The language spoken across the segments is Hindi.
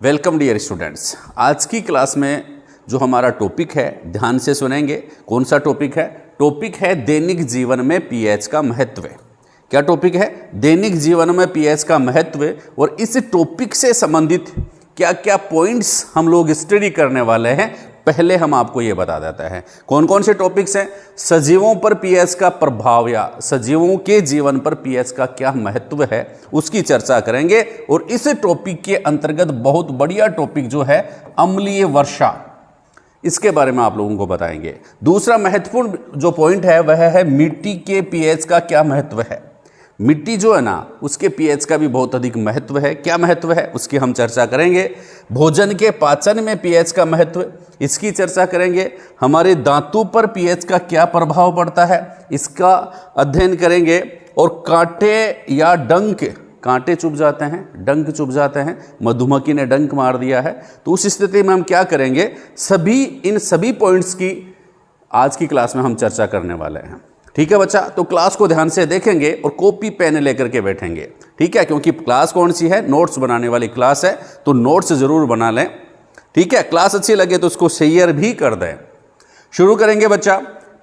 Welcome dear students. आज की क्लास में जो हमारा टॉपिक है ध्यान से सुनेंगे। कौन सा टॉपिक है? टॉपिक है दैनिक जीवन में पीएच का महत्व। क्या टॉपिक है? दैनिक जीवन में पीएच का महत्व। और इस टॉपिक से संबंधित क्या क्या पॉइंट्स हम लोग स्टडी करने वाले हैं, पहले हम आपको ये बता देते हैं। कौन कौन से टॉपिक्स हैं? सजीवों पर पीएच का प्रभाव या सजीवों के जीवन पर पीएच का क्या महत्व है, उसकी चर्चा करेंगे। और इस टॉपिक के अंतर्गत बहुत बढ़िया टॉपिक जो है अम्लीय वर्षा, इसके बारे में आप लोगों को बताएंगे। दूसरा महत्वपूर्ण जो पॉइंट है वह है मिट्टी के पीएच का क्या महत्व है। मिट्टी जो है ना, उसके पीएच का भी बहुत अधिक महत्व है। क्या महत्व है उसकी हम चर्चा करेंगे। भोजन के पाचन में पीएच का महत्व, इसकी चर्चा करेंगे। हमारे दांतों पर पीएच का क्या प्रभाव पड़ता है, इसका अध्ययन करेंगे। और कांटे या डंक, कांटे चुभ जाते हैं, डंक चुभ जाते हैं, मधुमक्खी ने डंक मार दिया है, तो उस स्थिति में हम क्या करेंगे, इन सभी पॉइंट्स की आज की क्लास में हम चर्चा करने वाले हैं। ठीक है बच्चा, तो क्लास को ध्यान से देखेंगे और कॉपी पेन लेकर के बैठेंगे। ठीक है, क्योंकि क्लास कौन सी है? नोट्स बनाने वाली क्लास है, तो नोट्स जरूर बना लें। ठीक है, क्लास अच्छी लगे तो उसको शेयर भी कर दें। शुरू करेंगे बच्चा।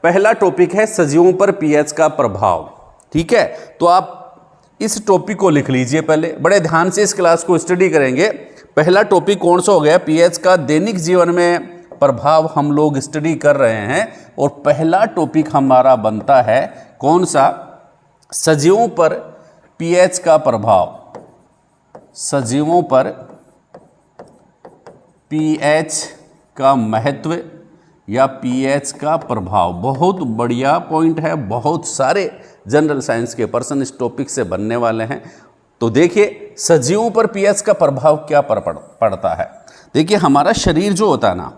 पहला टॉपिक है सजीवों पर पीएच का प्रभाव। ठीक है, तो आप इस टॉपिक को लिख लीजिए। पहले बड़े ध्यान से इस क्लास को स्टडी करेंगे। पहला टॉपिक कौन सा हो गया? पीएच का दैनिक जीवन में प्रभाव हम लोग स्टडी कर रहे हैं। और पहला टॉपिक हमारा बनता है कौन सा? सजीवों पर पीएच का प्रभाव। सजीवों पर पीएच का महत्व या पीएच का प्रभाव। बहुत बढ़िया पॉइंट है। बहुत सारे जनरल साइंस के पर्सन इस टॉपिक से बनने वाले हैं। तो देखिए, सजीवों पर पीएच का प्रभाव क्या पड़ता है। देखिए, हमारा शरीर जो होता है ना,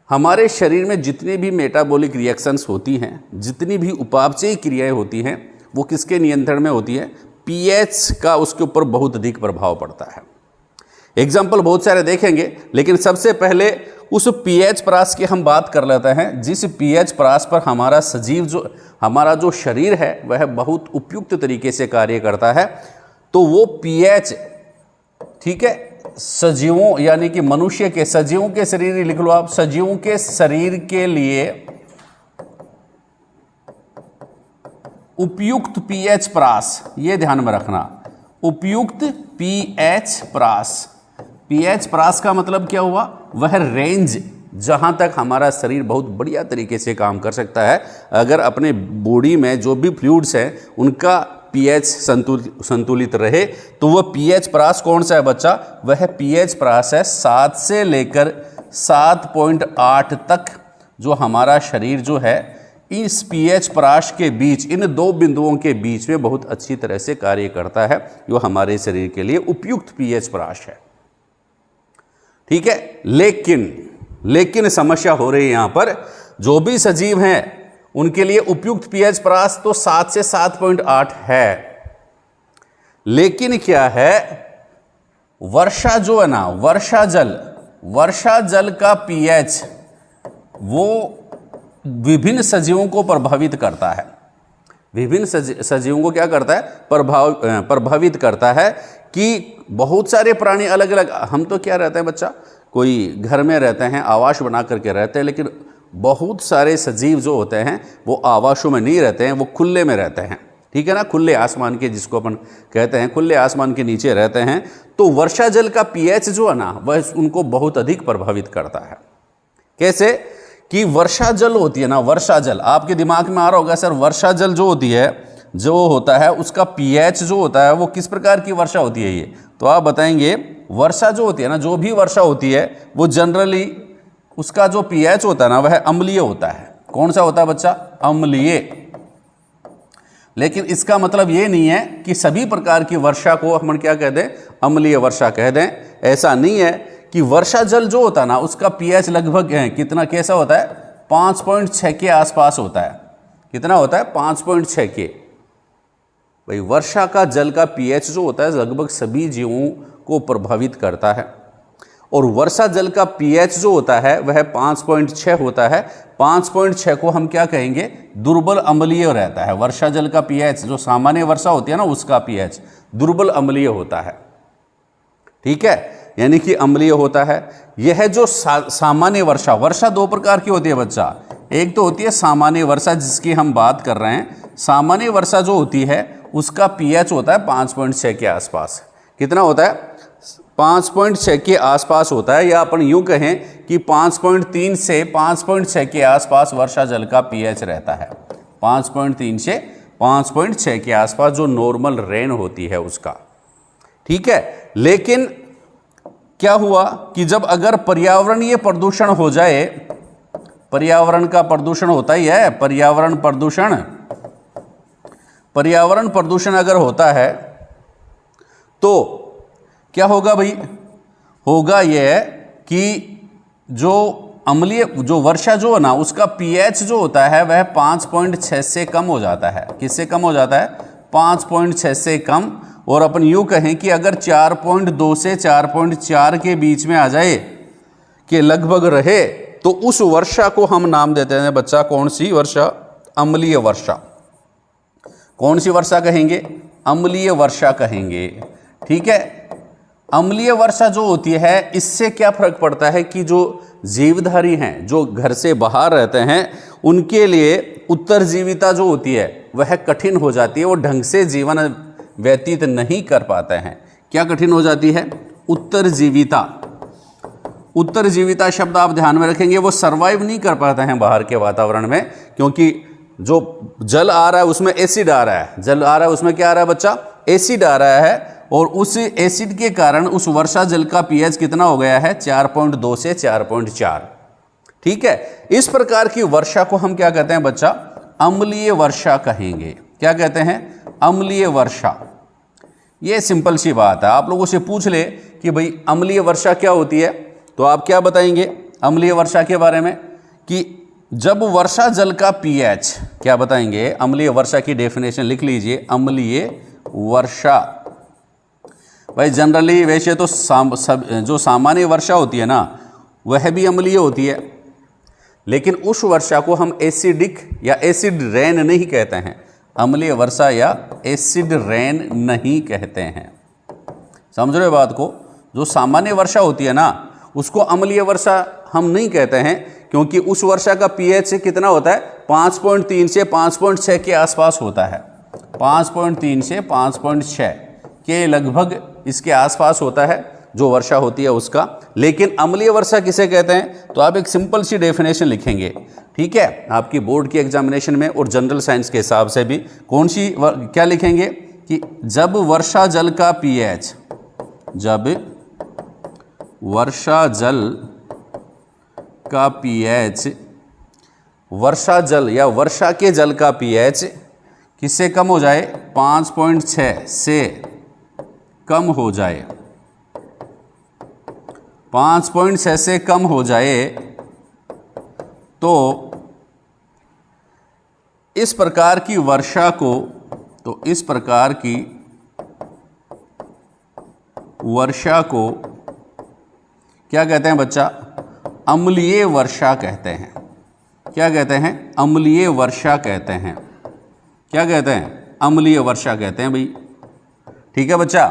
हमारे शरीर में जितनी भी मेटाबॉलिक रिएक्शंस होती हैं, जितनी भी उपापचयी क्रियाएं होती हैं, वो किसके नियंत्रण में होती है? पीएच का उसके ऊपर बहुत अधिक प्रभाव पड़ता है। एग्जाम्पल बहुत सारे देखेंगे, लेकिन सबसे पहले उस पीएच परास की हम बात कर लेते हैं, जिस पीएच परास पर हमारा जो शरीर है वह बहुत उपयुक्त तरीके से कार्य करता है। तो वो पीएच, ठीक है, सजीवों यानी कि मनुष्य के, सजीवों के शरीर लिख लो आप, सजीवों के शरीर के लिए उपयुक्त पीएच परास, ये ध्यान में रखना, उपयुक्त पीएच परास। पीएच परास का मतलब क्या हुआ? वह रेंज जहां तक हमारा शरीर बहुत बढ़िया तरीके से काम कर सकता है। अगर अपने बॉडी में जो भी फ्लूइड्स हैं उनका पीएच संतुलित रहे, तो वह पीएच परास कौन सा है बच्चा? वह पीएच परास है 7 से लेकर 7.8 तक। जो हमारा शरीर जो है इस पीएच परास के बीच, इन दो बिंदुओं के बीच में बहुत अच्छी तरह से कार्य करता है, जो हमारे शरीर के लिए उपयुक्त पीएच परास है। ठीक है, लेकिन समस्या हो रही है यहां पर। जो भी सजीव हैं उनके लिए उपयुक्त पीएच परास तो 7 से 7.8 है। लेकिन क्या है, वर्षा जो है ना, वर्षा जल का पीएच वो विभिन्न सजीवों को प्रभावित करता है। विभिन्न सजीवों को क्या करता है? प्रभावित करता है। कि बहुत सारे प्राणी अलग अलग, हम तो क्या रहते हैं बच्चा, कोई घर में रहते हैं, आवास बना करके रहते हैं, लेकिन बहुत सारे सजीव जो होते हैं वो आवासों में नहीं रहते हैं, वो खुले में रहते हैं। ठीक है ना, खुले आसमान के, जिसको अपन कहते हैं, खुले आसमान के नीचे रहते हैं। तो वर्षा जल का पीएच जो है ना, वह उनको बहुत अधिक प्रभावित करता है। कैसे? कि वर्षा जल होती है ना, वर्षा जल, आपके दिमाग में आ रहा होगा सर, वर्षा जल जो होती है, जो होता है उसका पीएच जो होता है वो किस प्रकार की वर्षा होती है ये, तो आप बताएंगे वर्षा जो होती है ना, जो भी वर्षा होती है वो जनरली उसका जो पीएच होता है ना वह अम्लीय होता है। कौन सा होता है बच्चा? अम्लीय। लेकिन इसका मतलब ये नहीं है कि सभी प्रकार की वर्षा को हम क्या कह दें? अम्लीय वर्षा कह दें। ऐसा नहीं है कि वर्षा जल जो होता है ना उसका पीएच लगभग कितना, कैसा होता है? 5.6 के आसपास होता है। कितना होता है? 5.6 के। भाई, वर्षा का जल का पीएच जो होता है लगभग सभी जीवों को प्रभावित करता है। और वर्षा जल का पीएच जो होता है वह 5.6 होता है। 5.6 को हम क्या कहेंगे? दुर्बल अम्लीय रहता है। वर्षा जल का पीएच जो सामान्य वर्षा होती है ना उसका पीएच दुर्बल अम्लीय होता है। ठीक है, यानी कि अम्लीय होता है। यह जो सामान्य वर्षा, वर्षा दो प्रकार की होती है बच्चा, एक तो होती है सामान्य वर्षा जिसकी हम बात कर रहे हैं। सामान्य वर्षा जो होती है उसका पीएच होता है 5.6 के आसपास। कितना होता है? 5.6 के आसपास होता है, या अपन यूं कहें कि 5.3 से 5.6 के आसपास वर्षा जल का पीएच रहता है। 5.3 से 5.6 के आसपास जो नॉर्मल रेन होती है उसका, ठीक है। लेकिन क्या हुआ कि जब अगर पर्यावरणीय प्रदूषण हो जाए, पर्यावरण का प्रदूषण होता ही है, पर्यावरण प्रदूषण अगर होता है तो क्या होगा भाई? होगा यह कि जो अम्लीय जो वर्षा जो है ना उसका पीएच जो होता है वह 5.6 से कम हो जाता है। किससे कम हो जाता है? 5.6 से कम। और अपन यूं कहें कि अगर 4.2 से 4.4 के बीच में आ जाए कि लगभग रहे, तो उस वर्षा को हम नाम देते हैं बच्चा, कौन सी वर्षा? अम्लीय वर्षा। कौन सी वर्षा कहेंगे? अम्लीय वर्षा कहेंगे, ठीक है। अम्लीय वर्षा जो होती है इससे क्या फर्क पड़ता है कि जो जीवधारी हैं, जो घर से बाहर रहते हैं, उनके लिए उत्तरजीविता जो होती है वह कठिन हो जाती है। वो ढंग से जीवन व्यतीत नहीं कर पाते हैं। क्या कठिन हो जाती है? उत्तरजीविता। उत्तरजीविता शब्द आप ध्यान में रखेंगे, वो सर्वाइव नहीं कर पाते हैं बाहर के वातावरण में, क्योंकि जो जल आ रहा है उसमें एसिड आ रहा है। जल आ रहा है उसमें क्या आ रहा है बच्चा? एसिड आ रहा है। और उस एसिड के कारण उस वर्षा जल का पीएच कितना हो गया है? 4.2 से 4.4, ठीक है। इस प्रकार की वर्षा को हम क्या कहते हैं बच्चा? अम्लीय वर्षा कहेंगे। क्या कहते हैं? अम्लीय वर्षा। ये सिंपल सी बात है। आप लोगों से पूछ ले कि भाई अम्लीय वर्षा क्या होती है, तो आप क्या बताएंगे अम्लीय वर्षा के बारे में? कि जब वर्षा जल का पीएच, क्या बताएंगे? अम्लीय वर्षा की डेफिनेशन लिख लीजिए। अम्लीय वर्षा भाई जनरली वैसे तो जो सामान्य वर्षा होती है ना वह भी अम्लीय होती है, लेकिन उस वर्षा को हम एसिडिक या एसिड रेन नहीं कहते हैं। अम्लीय वर्षा या एसिड रेन नहीं कहते हैं। समझ रहे हो बात को? जो सामान्य वर्षा होती है ना उसको अम्लीय वर्षा हम नहीं कहते हैं, क्योंकि उस वर्षा का पीएच कितना होता है? 5.3 से 5.6 के आसपास होता है। 5.3 से 5.6 के लगभग इसके आसपास होता है जो वर्षा होती है उसका। लेकिन अम्लीय वर्षा किसे कहते हैं? तो आप एक सिंपल सी डेफिनेशन लिखेंगे, ठीक है, आपकी बोर्ड की एग्जामिनेशन में और जनरल साइंस के हिसाब से भी। कौन सी क्या लिखेंगे? कि जब वर्षा जल का पीएच, जब वर्षा जल का पीएच, वर्षा जल या वर्षा के जल का पीएच किससे कम हो जाए? 5.6 से कम हो जाए, 5.6 से कम हो जाए, तो इस प्रकार की वर्षा को, तो इस प्रकार की वर्षा को क्या कहते हैं बच्चा? अम्लीय वर्षा कहते हैं। क्या कहते हैं? अम्लीय वर्षा कहते हैं। क्या कहते हैं? अम्लीय वर्षा कहते हैं भाई, ठीक है बच्चा।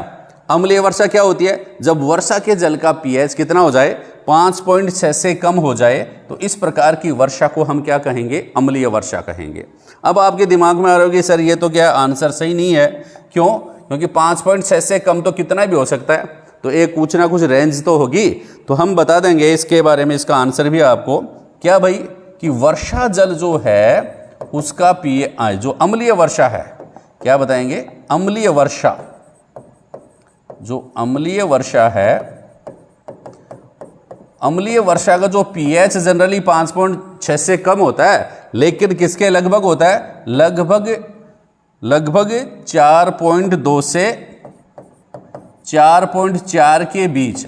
अम्लीय वर्षा क्या होती है? जब वर्षा के जल का पीएच कितना हो जाए? 5.6 से कम हो जाए, तो इस प्रकार की वर्षा को हम क्या कहेंगे? अम्लीय वर्षा कहेंगे। अब आपके दिमाग में आ रहा होगा सर ये तो क्या आंसर सही नहीं है, क्यों? क्योंकि 5.6 से कम तो कितना भी हो सकता है, तो एक कुछ ना कुछ रेंज तो होगी। तो हम बता देंगे इसके बारे में, इसका आंसर भी आपको। क्या भाई? कि वर्षा जल जो है उसका पीएच, जो अम्लीय वर्षा है, क्या बताएंगे? अम्लीय वर्षा, जो अम्लीय वर्षा है, अम्लीय वर्षा का जो पीएच जनरली 5.6 से कम होता है, लेकिन किसके लगभग होता है? लगभग 4.2 से 4.4 के बीच।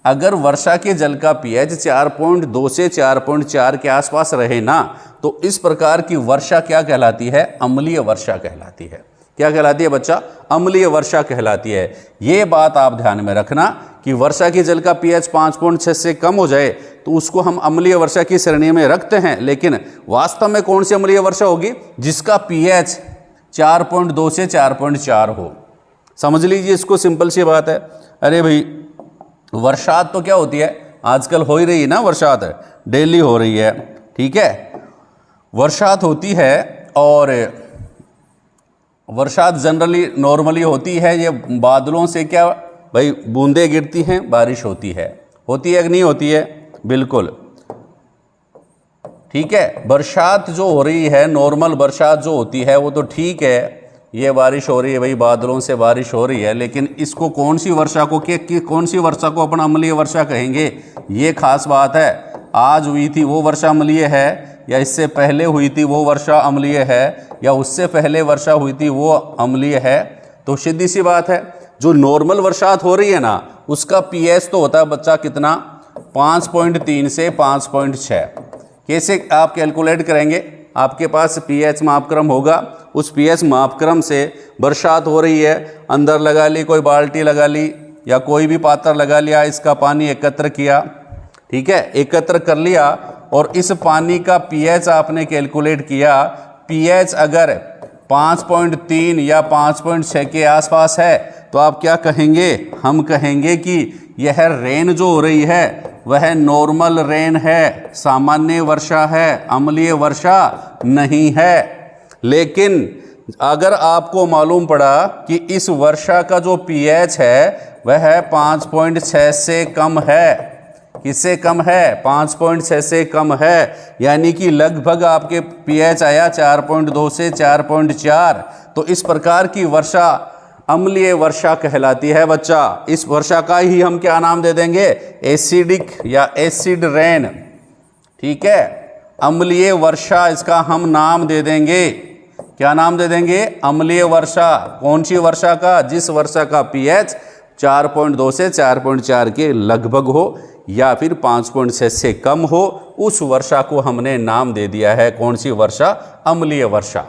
अगर वर्षा के जल का पीएच 4.2 से 4.4 के आसपास रहे ना, तो इस प्रकार की वर्षा क्या कहलाती है? अम्लीय वर्षा कहलाती है। क्या कहलाती है बच्चा? अम्लीय वर्षा कहलाती है। ये बात आप ध्यान में रखना कि वर्षा के जल का पीएच 5.6 से कम हो जाए तो उसको हम अम्लीय वर्षा की श्रेणी में रखते हैं, लेकिन वास्तव में कौन सी अम्लीय वर्षा होगी? जिसका पीएच 4.2 से 4.4 हो। समझ लीजिए इसको, सिंपल सी बात है। अरे भाई वर्षात तो क्या होती है, आजकल हो ही रही है ना, वर्षात डेली हो रही है, ठीक है, वर्षात होती है। और वर्षात जनरली नॉर्मली होती है, ये बादलों से क्या भाई बूंदें गिरती हैं, बारिश होती है कि नहीं होती है, बिल्कुल, ठीक है। बरसात जो हो रही है, नॉर्मल बरसात जो होती है वो तो ठीक है, ये बारिश हो रही है भाई, बादलों से बारिश हो रही है, लेकिन इसको कौन सी वर्षा को कौन सी वर्षा को अपन अम्लीय वर्षा कहेंगे, ये खास बात है। आज हुई थी वो वर्षा अम्लीय है, या इससे पहले हुई थी वो वर्षा अम्लीय है, या उससे पहले वर्षा हुई थी वो अम्लीय है। तो सीधी सी बात है, जो नॉर्मल वर्षात हो रही है ना, उसका पीएच तो होता है बच्चा कितना, 5.3 से 5.6। कैसे आप कैलकुलेट करेंगे, आपके पास पीएच मापक्रम होगा, उस पीएच मापक्रम से बरसात हो रही है, अंदर लगा ली कोई बाल्टी लगा ली या कोई भी पात्र लगा लिया, इसका पानी एकत्र किया, ठीक है, एकत्र कर लिया, और इस पानी का पीएच आपने कैलकुलेट किया। पीएच अगर 5.3 या 5.6 के आसपास है तो आप क्या कहेंगे, हम कहेंगे कि यह रेन जो हो रही है वह नॉर्मल रेन है, सामान्य वर्षा है, अम्लीय वर्षा नहीं है। लेकिन अगर आपको मालूम पड़ा कि इस वर्षा का जो पीएच है वह 5.6 से कम है, किससे कम है, 5.6 से कम है, यानी कि लगभग आपके पीएच आया 4.2 से 4.4, तो इस प्रकार की वर्षा अम्लीय वर्षा कहलाती है बच्चा। इस वर्षा का ही हम क्या नाम दे देंगे, एसिडिक या एसिड रेन, ठीक है, अम्लीय वर्षा इसका हम नाम दे देंगे। क्या नाम दे देंगे, अम्लीय वर्षा। कौन सी वर्षा का, जिस वर्षा का पीएच 4.2 से 4.4 के लगभग हो या फिर 5.6 से कम हो, उस वर्षा को हमने नाम दे दिया है कौन सी वर्षा, अम्लीय वर्षा।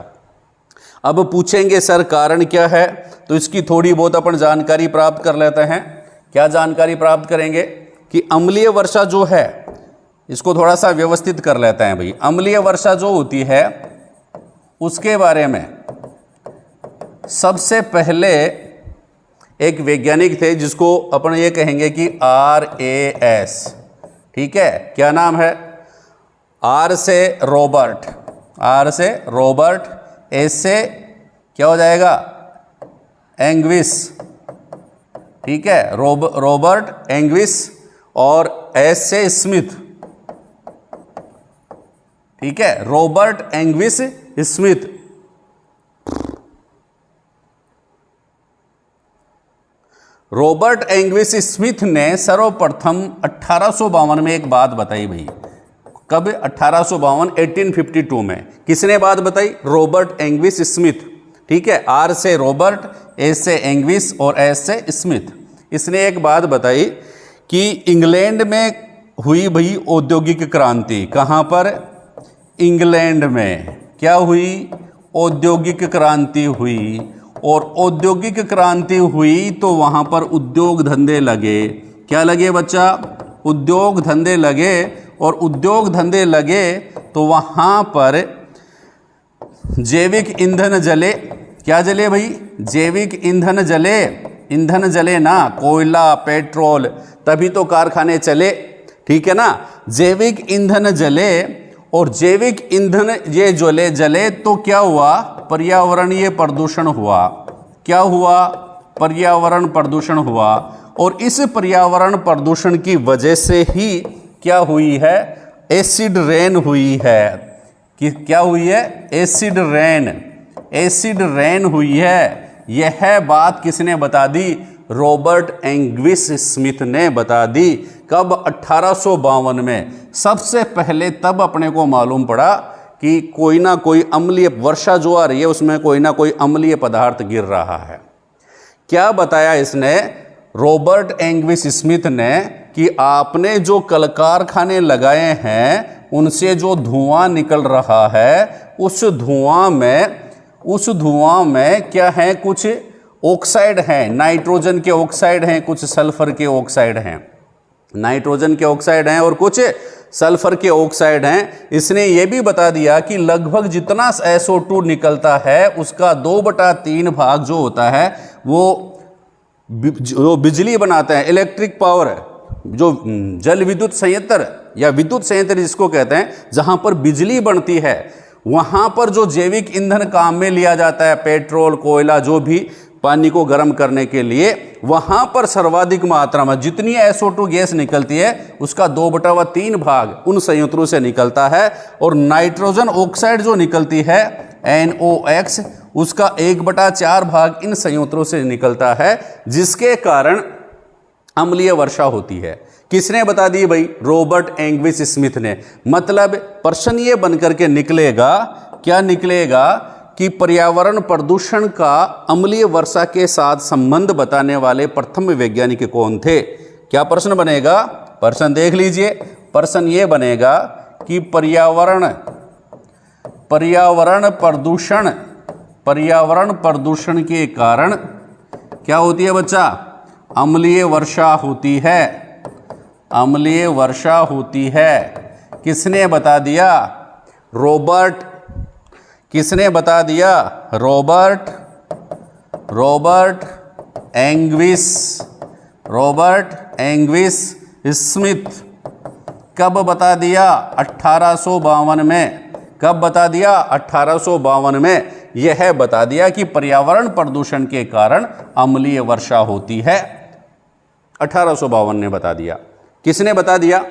अब पूछेंगे सर कारण क्या है, तो इसकी थोड़ी बहुत अपन जानकारी प्राप्त कर लेते हैं। क्या जानकारी प्राप्त करेंगे कि अम्लीय वर्षा जो है, इसको थोड़ा सा व्यवस्थित कर लेते हैं भाई। अम्लीय वर्षा जो होती है उसके बारे में सबसे पहले एक वैज्ञानिक थे जिसको अपन ये कहेंगे कि RAS, ठीक है, क्या नाम है, R से रॉबर्ट, R से रॉबर्ट, S से क्या हो जाएगा, एंग्विस, ठीक है, रॉबर्ट एंग्विस, और S से स्मिथ, ठीक है, Robert Angus Smith. Robert Angus Smith ने सर्वप्रथम 1852 में एक बात बताई भाई। कब, 1852, 1852 में। किसने बात बताई, रॉबर्ट एंग्विस स्मिथ, ठीक है, R से रॉबर्ट, S से एंग्विस और S से स्मिथ। इसने एक बात बताई कि इंग्लैंड में हुई भाई औद्योगिक क्रांति। कहाँ पर, इंग्लैंड में क्या हुई, औद्योगिक क्रांति हुई, और औद्योगिक क्रांति हुई तो वहाँ पर उद्योग धंधे लगे। क्या लगे बच्चा, उद्योग धंधे लगे, और उद्योग धंधे लगे तो वहाँ पर जैविक ईंधन जले। क्या जले भाई, जैविक ईंधन जले, ईंधन जले ना, कोयला, पेट्रोल, तभी तो कारखाने चले, ठीक है ना। जैविक ईंधन जले, और जैविक ईंधन ये जले तो क्या हुआ, पर्यावरणीय प्रदूषण हुआ। क्या हुआ, पर्यावरण प्रदूषण हुआ, और इस पर्यावरण प्रदूषण की वजह से ही क्या हुई है, एसिड रेन हुई है। कि क्या हुई है, एसिड रेन, एसिड रेन हुई है। यह बात किसने बता दी, रॉबर्ट एंग्विस स्मिथ ने बता दी। कब, 1852 में। सबसे पहले तब अपने को मालूम पड़ा कि कोई ना कोई अम्लीय वर्षा जो आ रही है उसमें कोई ना कोई अम्लीय पदार्थ गिर रहा है। क्या बताया इसने, रॉबर्ट एंग्विस स्मिथ ने, कि आपने जो कल कारखाने लगाए हैं उनसे जो धुआं निकल रहा है, उस धुआं में क्या है, कुछ ऑक्साइड हैं, नाइट्रोजन के ऑक्साइड हैं, कुछ सल्फर के ऑक्साइड हैं, नाइट्रोजन के ऑक्साइड हैं और कुछ सल्फर के ऑक्साइड हैं। इसने ये भी बता दिया कि लगभग जितना SO2 निकलता है उसका 2/3 भाग जो होता है वो जो बिजली बनाते हैं, इलेक्ट्रिक पावर, जो जल विद्युत संयंत्र या विद्युत संयंत्र जिसको कहते हैं, जहां पर बिजली बनती है, वहां पर जो जैविक ईंधन काम में लिया जाता है, पेट्रोल, कोयला, जो भी पानी को गर्म करने के लिए, वहां पर सर्वाधिक मात्रा में जितनी SO2 गैस निकलती है उसका 2/3 भाग उन संयंत्रों से निकलता है, और नाइट्रोजन ऑक्साइड जो निकलती है NOx, उसका 1/4 भाग इन संयंत्रों से निकलता है, जिसके कारण अम्लीय वर्षा होती है। किसने बता दी भाई? रॉबर्ट एंग्विस स्मिथ ने। मतलब प्रश्न ये बनकर के निकलेगा, क्या निकलेगा कि पर्यावरण प्रदूषण का अम्लीय वर्षा के साथ संबंध बताने वाले प्रथम वैज्ञानिक कौन थे? क्या प्रश्न बनेगा? प्रश्न देख लीजिए। प्रश्न ये बनेगा कि पर्यावरण प्रदूषण के कारण क्या होती है बच्चा? अम्लीय वर्षा होती है। अम्लीय वर्षा होती है। किसने बता दिया? रॉबर्ट। किसने बता दिया? Robert Angus Smith. कब बता दिया? 1852 में। कब बता दिया? 1852 में। यह बता दिया कि पर्यावरण प्रदूषण के कारण अम्लीय वर्षा होती है। 1852 ने बता दिया। किसने बता दिया?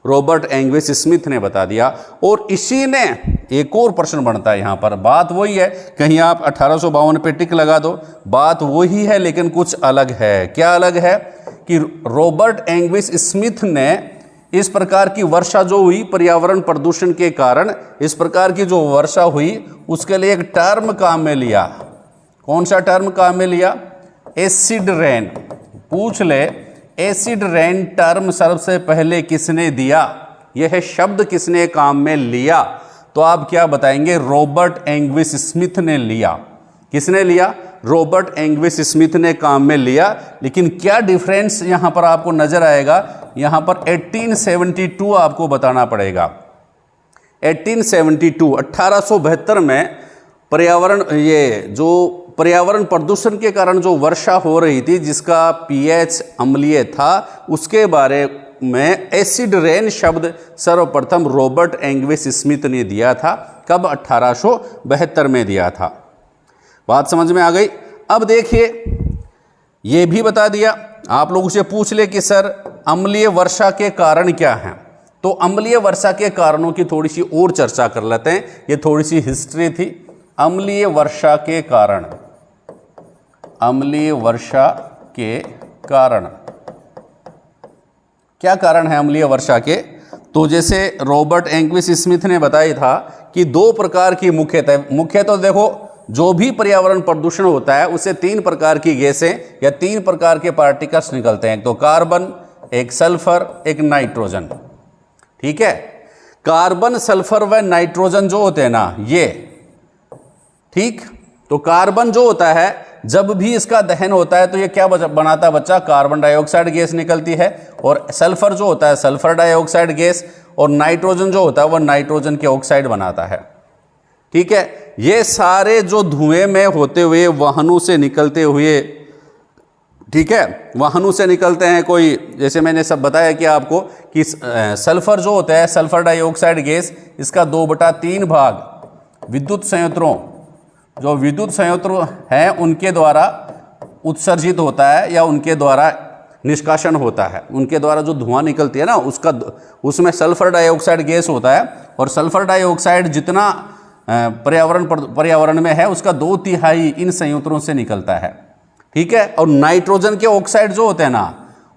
रॉबर्ट एंग्विस स्मिथ ने बता दिया। और इसी ने, एक और प्रश्न बनता है यहां पर, बात वही है, कहीं आप 1852 पे टिक लगा दो, बात वही है लेकिन कुछ अलग है। क्या अलग है? कि रॉबर्ट एंग्विस स्मिथ ने इस प्रकार की वर्षा जो हुई पर्यावरण प्रदूषण के कारण, इस प्रकार की जो वर्षा हुई उसके लिए एक टर्म काम में लिया। कौन सा टर्म काम में लिया? Acid rain. पूछ ले, एसिड रेन टर्म सबसे पहले किसने दिया? यह शब्द किसने काम में लिया? तो आप क्या बताएंगे? रॉबर्ट एंग्विस स्मिथ ने लिया। किसने लिया? रॉबर्ट एंग्विस स्मिथ ने काम में लिया। लेकिन क्या डिफरेंस यहां पर आपको नजर आएगा? यहां पर 1872 आपको बताना पड़ेगा। 1872 में पर्यावरण प्रदूषण के कारण जो वर्षा हो रही थी, जिसका pH अम्लीय था, उसके बारे में एसिड रेन शब्द सर्वप्रथम रॉबर्ट एंग्विस स्मिथ ने दिया था। कब? 1872 में दिया था। बात समझ में आ गई? अब देखिए, ये भी बता दिया। आप लोगों से पूछ ले कि सर अम्लीय वर्षा के कारण क्या हैं, तो अम्लीय वर्षा के कारणों की थोड़ी सी और चर्चा कर लेते हैं। ये थोड़ी सी हिस्ट्री थी। अम्लीय वर्षा के कारण, अम्लीय वर्षा के कारण क्या कारण है अम्लीय वर्षा के? तो जैसे रॉबर्ट एंग्विस स्मिथ ने बताया था कि 2 प्रकार की मुख्यतः देखो, जो भी पर्यावरण प्रदूषण होता है उससे 3 प्रकार की गैसें या 3 प्रकार के पार्टिकल्स निकलते हैं। एक तो कार्बन, एक सल्फर, एक नाइट्रोजन। ठीक है? कार्बन, सल्फर व नाइट्रोजन जो होते हैं ना, ये ठीक, तो कार्बन जो होता है, जब भी इसका दहन होता है तो ये क्या बनाता है बच्चा? कार्बन डाइऑक्साइड गैस निकलती है। और सल्फर जो होता है, सल्फर डाइऑक्साइड गैस। और नाइट्रोजन जो होता है वो नाइट्रोजन के ऑक्साइड बनाता है। ठीक है? ये सारे जो धुएं में होते हुए वाहनों से निकलते हुए, ठीक है, वाहनों से निकलते हैं। कोई, जैसे मैंने सब बताया कि आपको कि सल्फर जो होता है, सल्फर डाइऑक्साइड गैस, इसका 2/3 भाग विद्युत संयंत्रों, जो विद्युत संयंत्र हैं उनके द्वारा उत्सर्जित होता है या उनके द्वारा निष्कासन होता है। उनके द्वारा जो धुआं निकलती है ना, उसमें सल्फर डाइऑक्साइड गैस होता है। और सल्फर डाइऑक्साइड जितना पर्यावरण में है उसका 2/3 इन संयंत्रों से निकलता है। ठीक है? और नाइट्रोजन के ऑक्साइड जो होते हैं ना,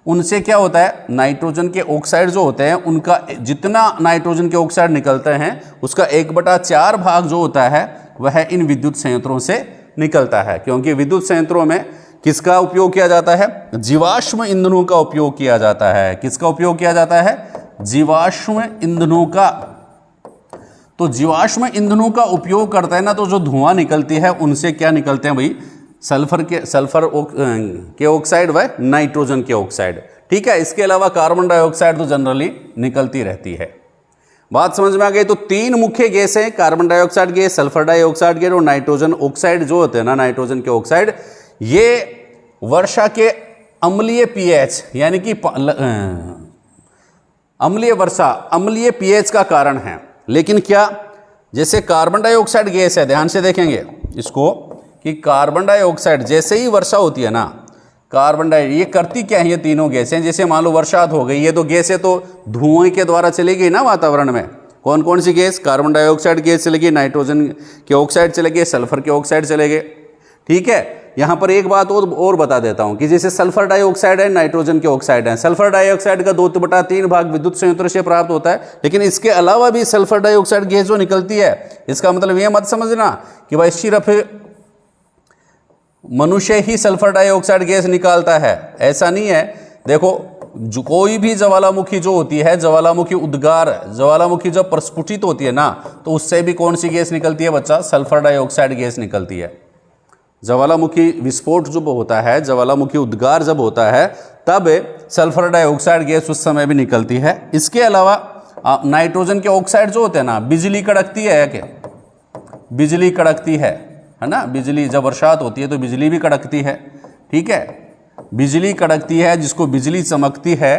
उनसे क्या होता है? नाइट्रोजन के ऑक्साइड जो होते हैं, उनका जितना नाइट्रोजन के ऑक्साइड निकलते हैं उसका 1/4 भाग जो होता है वह इन विद्युत संयंत्रों से निकलता है। क्योंकि विद्युत संयंत्रों में किसका उपयोग किया जाता है? जीवाश्म ईंधनों का उपयोग किया जाता है। किसका उपयोग किया जाता है? जीवाश्म ईंधनों का। तो जीवाश्म ईंधनों का उपयोग करता है ना, तो जो धुआं निकलती है उनसे क्या निकलते हैं भाई? सल्फर के ऑक्साइड व नाइट्रोजन के ऑक्साइड। ठीक है? इसके अलावा कार्बन डाइऑक्साइड तो जनरली निकलती रहती है। बात समझ में आ गई? तो 3 मुख्य गैस हैं, carbon dioxide gas, sulphur dioxide gas और नाइट्रोजन ऑक्साइड जो होते हैं ना, नाइट्रोजन के ऑक्साइड, ये वर्षा के अम्लीय pH यानी कि अम्लीय वर्षा अम्लीय पीएच का कारण है। लेकिन क्या, जैसे कार्बन डाइऑक्साइड गैस है, ध्यान से देखेंगे इसको कि कार्बन डाइऑक्साइड जैसे ही वर्षा होती है ना, कार्बन डाइ ये करती क्या है, ये तीनों गैसें, जैसे मान लो बरसात हो गई, ये तो गैसें तो धुएं के द्वारा चली गई ना वातावरण में। कौन कौन सी गैस, कार्बन डाइऑक्साइड गैस चले गई, नाइट्रोजन के ऑक्साइड चले गए, सल्फर के ऑक्साइड चले गए। ठीक है, यहाँ पर एक बात और बता देता हूँ कि जैसे सल्फर डाइऑक्साइड है, नाइट्रोजन के ऑक्साइड है। सल्फर डाइऑक्साइड का 2/3 भाग विद्युत संयंत्र से प्राप्त होता है, लेकिन इसके अलावा भी सल्फर डाइऑक्साइड गैस जो निकलती है, इसका मतलब ये मत समझना कि भाई सिर्फ मनुष्य ही सल्फर डाइऑक्साइड गैस निकालता है, ऐसा नहीं है। देखो, जो कोई भी ज्वालामुखी जो होती है, ज्वालामुखी उद्गार, ज्वालामुखी जब प्रस्फुटित होती है ना, तो उससे भी कौन सी गैस निकलती है बच्चा, सल्फर डाइऑक्साइड गैस निकलती है। ज्वालामुखी विस्फोट जब होता है, ज्वालामुखी उद्गार जब होता है, तब सल्फर डाइऑक्साइड गैस उस समय भी निकलती है। इसके अलावा नाइट्रोजन के ऑक्साइड जो होते हैं ना, बिजली कड़कती है क्या, बिजली कड़कती है ना, बिजली जब बरसात होती है तो बिजली भी कड़कती है। ठीक है, बिजली कड़कती है, जिसको बिजली चमकती है।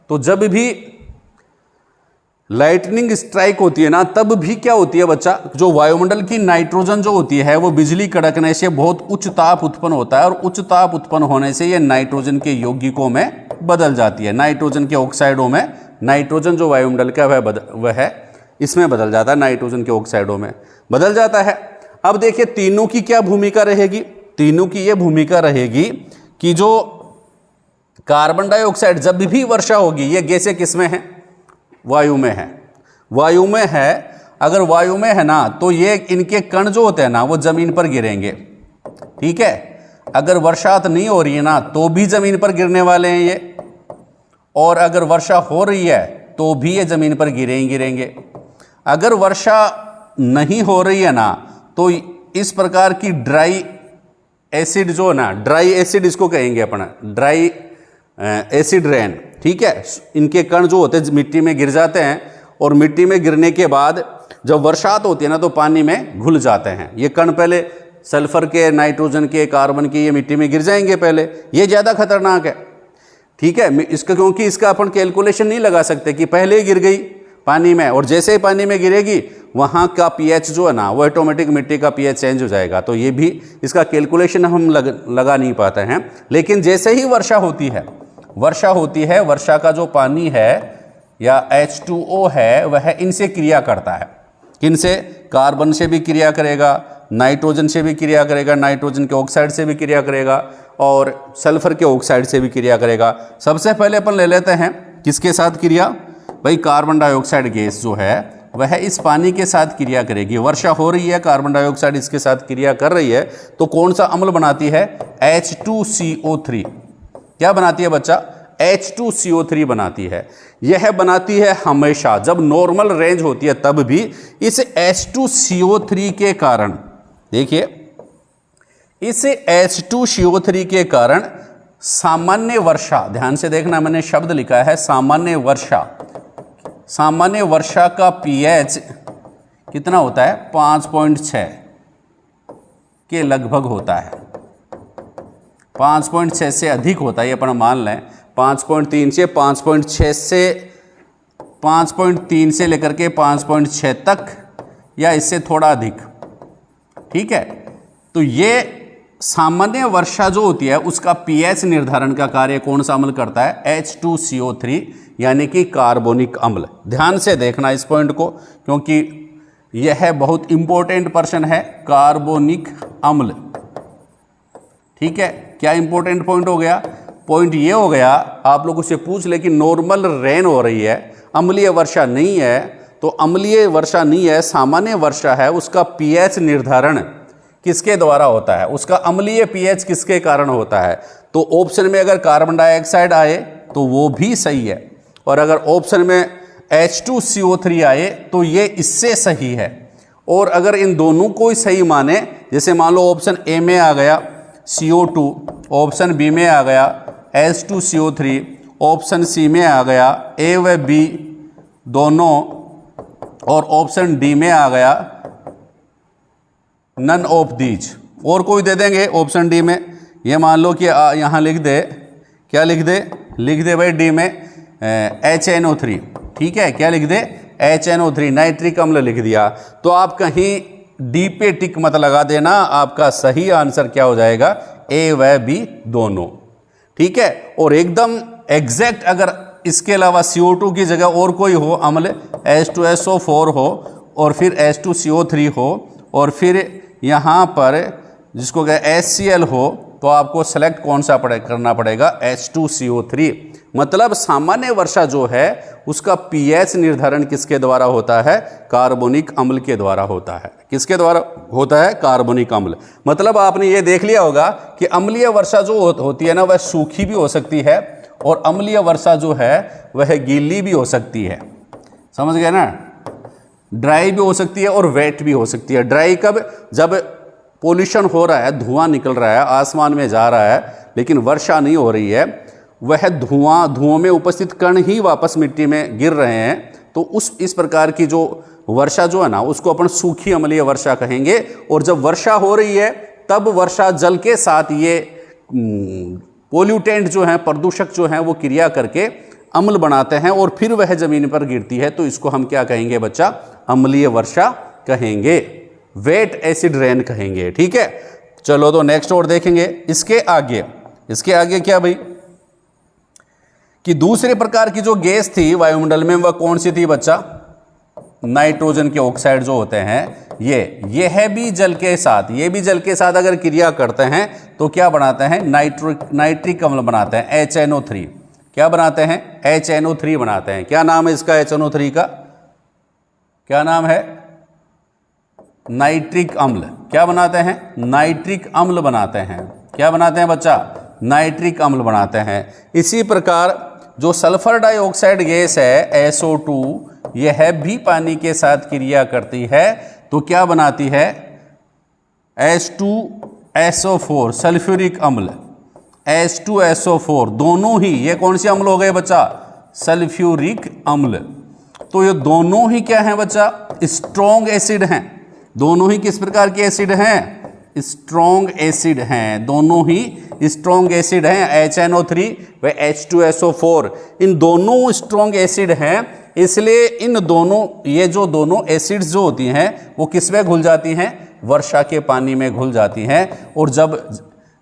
तो जब भी लाइटनिंग स्ट्राइक होती है ना, तब भी क्या होती है बच्चा, जो वायुमंडल की नाइट्रोजन जो होती है, वो बिजली कड़कने से बहुत उच्च ताप उत्पन्न होता है, और उच्च ताप उत्पन्न होने से ये नाइट्रोजन के यौगिकों में बदल जाती है, नाइट्रोजन के ऑक्साइडों में। नाइट्रोजन जो वायुमंडल का वह इसमें बदल जाता है, नाइट्रोजन के ऑक्साइडों में बदल जाता है। अब देखिए तीनों की क्या भूमिका रहेगी, तीनों की यह भूमिका रहेगी कि जो कार्बन डाइऑक्साइड जब भी वर्षा होगी, ये गैसें किसमें हैं, वायु में है, वायु में है। अगर वायु में है ना, तो ये इनके कण जो होते हैं ना, वो जमीन पर गिरेंगे। ठीक है, अगर वर्षात नहीं हो रही है ना, तो भी जमीन पर गिरने वाले हैं ये, और अगर वर्षा हो रही है तो भी ये जमीन पर गिरेंगे। अगर वर्षा नहीं हो रही है ना, तो इस प्रकार की ड्राई एसिड जो है ना, ड्राई एसिड इसको कहेंगे अपना, ड्राई एसिड रेन। ठीक है, इनके कण जो होते हैं मिट्टी में गिर जाते हैं, और मिट्टी में गिरने के बाद जब बरसात होती है ना, तो पानी में घुल जाते हैं। ये कण पहले सल्फर के, नाइट्रोजन के, कार्बन के, ये मिट्टी में गिर जाएंगे पहले, ये ज़्यादा खतरनाक है। ठीक है, इसका क्योंकि इसका अपन कैलकुलेशन नहीं लगा सकते कि पहले ही गिर गई पानी में, और जैसे ही पानी में गिरेगी वहाँ का पीएच जो है ना, वो ऑटोमेटिक मिट्टी का पीएच चेंज हो जाएगा। तो ये भी इसका कैलकुलेशन हम लगा नहीं पाते हैं। लेकिन जैसे ही वर्षा होती है, वर्षा का जो पानी है या H2O है, वह इनसे क्रिया करता है। किनसे, कार्बन से भी क्रिया करेगा, नाइट्रोजन से भी क्रिया करेगा, नाइट्रोजन के ऑक्साइड से भी क्रिया करेगा, और सल्फर के ऑक्साइड से भी क्रिया करेगा। सबसे पहले अपन ले लेते हैं किसके साथ क्रिया, भाई कार्बन डाइऑक्साइड गैस जो है वह इस पानी के साथ क्रिया करेगी। वर्षा हो रही है, कार्बन डाइऑक्साइड इसके साथ क्रिया कर रही है, तो कौन सा अम्ल बनाती है, H2CO3। क्या बनाती है बच्चा, H2CO3 बनाती है। यह बनाती है हमेशा जब नॉर्मल रेंज होती है, तब भी इस H2CO3 के कारण, देखिए इस H2CO3 के कारण सामान्य वर्षा, ध्यान से देखना मैंने शब्द लिखा है सामान्य वर्षा, सामान्य वर्षा का पीएच कितना होता है, 5.6 के लगभग होता है। 5.6 से अधिक होता है, ये अपन मान लें 5.3 से 5.6 से 5.3 से लेकर के 5.6 तक, या इससे थोड़ा अधिक। ठीक है, तो ये सामान्य वर्षा जो होती है उसका पीएच निर्धारण का कार्य कौन सा अम्ल करता है, H2CO3 यानी कि कार्बोनिक अम्ल। ध्यान से देखना इस पॉइंट को, क्योंकि यह बहुत इंपॉर्टेंट प्रश्न है, कार्बोनिक अम्ल। ठीक है, क्या इंपॉर्टेंट पॉइंट हो गया, पॉइंट ये हो गया, आप लोगों से पूछ ले कि नॉर्मल रेन हो रही है, अम्लीय वर्षा नहीं है, तो अम्लीय वर्षा नहीं है, सामान्य वर्षा है, उसका पीएच निर्धारण किसके द्वारा होता है, उसका अम्लीय पीएच किसके कारण होता है। तो ऑप्शन में अगर कार्बन डाइऑक्साइड आए तो वो भी सही है, और अगर ऑप्शन में H2CO3 आए तो ये इससे सही है। और अगर इन दोनों को ही सही माने, जैसे मान लो ऑप्शन ए में आ गया CO2, ऑप्शन बी में आ गया H2CO3, ऑप्शन सी में आ गया ए व बी दोनों, और ऑप्शन डी में आ गया नन ऑफ दीज, और कोई दे देंगे ऑप्शन डी में। ये मान लो कि यहाँ लिख दे, क्या लिख दे, लिख दे भाई डी में HNO3, ठीक है, क्या लिख दे, HNO3 नाइट्रिक अम्ल लिख दिया। तो आप कहीं डी पे टिक मत लगा देना, आपका सही आंसर क्या हो जाएगा, ए व बी दोनों। ठीक है, और एकदम एग्जैक्ट अगर इसके अलावा CO2 की जगह और कोई हो अम्ल, H2SO4 हो और फिर H2CO3 हो और फिर यहाँ पर जिसको कहे HCl हो, तो आपको सेलेक्ट कौन सा करना पड़ेगा, H2CO3। मतलब सामान्य वर्षा जो है उसका pH निर्धारण किसके द्वारा होता है, कार्बोनिक अम्ल के द्वारा होता है। किसके द्वारा होता है, कार्बोनिक अम्ल। मतलब आपने ये देख लिया होगा कि अम्लीय वर्षा जो होती है ना, वह सूखी भी हो सकती है और अम्लीय वर्षा जो है वह गीली भी हो सकती है। समझ गए ना, ड्राई भी हो सकती है और वेट भी हो सकती है। ड्राई कब, जब पोल्यूशन हो रहा है, धुआं निकल रहा है, आसमान में जा रहा है लेकिन वर्षा नहीं हो रही है, वह धुआं में उपस्थित कण ही वापस मिट्टी में गिर रहे हैं, तो इस प्रकार की जो वर्षा जो है ना, उसको अपन सूखी अम्लीय वर्षा कहेंगे। और जब वर्षा हो रही है तब वर्षा जल के साथ ये पोल्यूटेंट जो हैं, प्रदूषक जो हैं, वो क्रिया करके अम्ल बनाते हैं और फिर वह जमीन पर गिरती है, तो इसको हम क्या कहेंगे बच्चा, अम्लीय वर्षा कहेंगे, वेट एसिड रेन कहेंगे। ठीक है, चलो तो नेक्स्ट और देखेंगे। इसके आगे क्या भाई, कि दूसरे प्रकार की जो गैस थी वायुमंडल में, वह कौन सी थी बच्चा, नाइट्रोजन के ऑक्साइड जो होते हैं, ये भी जल के साथ अगर क्रिया करते हैं तो क्या बनाते हैं, नाइट्रिक अम्ल बनाते हैं, HNO3। क्या बनाते हैं, HNO3 बनाते हैं। क्या नाम है इसका, HNO3 का क्या नाम है, नाइट्रिक अम्ल। क्या बनाते हैं, नाइट्रिक अम्ल बनाते हैं। क्या बनाते हैं बच्चा, नाइट्रिक अम्ल बनाते हैं। इसी प्रकार जो सल्फर डाइऑक्साइड गैस है SO2, यह भी पानी के साथ क्रिया करती है, तो क्या बनाती है, H2SO4 सल्फ्यूरिक अम्ल, H2SO4 दोनों ही, ये कौन से अम्ल हो गए बच्चा, सल्फ्यूरिक अम्ल। तो ये दोनों ही क्या है बच्चा, स्ट्रॉन्ग एसिड हैं। दोनों ही किस प्रकार के एसिड हैं, स्ट्रॉन्ग एसिड हैं, दोनों ही स्ट्रॉन्ग एसिड हैं। HNO3 व H2SO4 इन दोनों स्ट्रॉन्ग एसिड हैं, इसलिए इन दोनों, ये जो दोनों एसिड्स जो होती हैं वो किस में घुल जाती हैं, वर्षा के पानी में घुल जाती हैं। और जब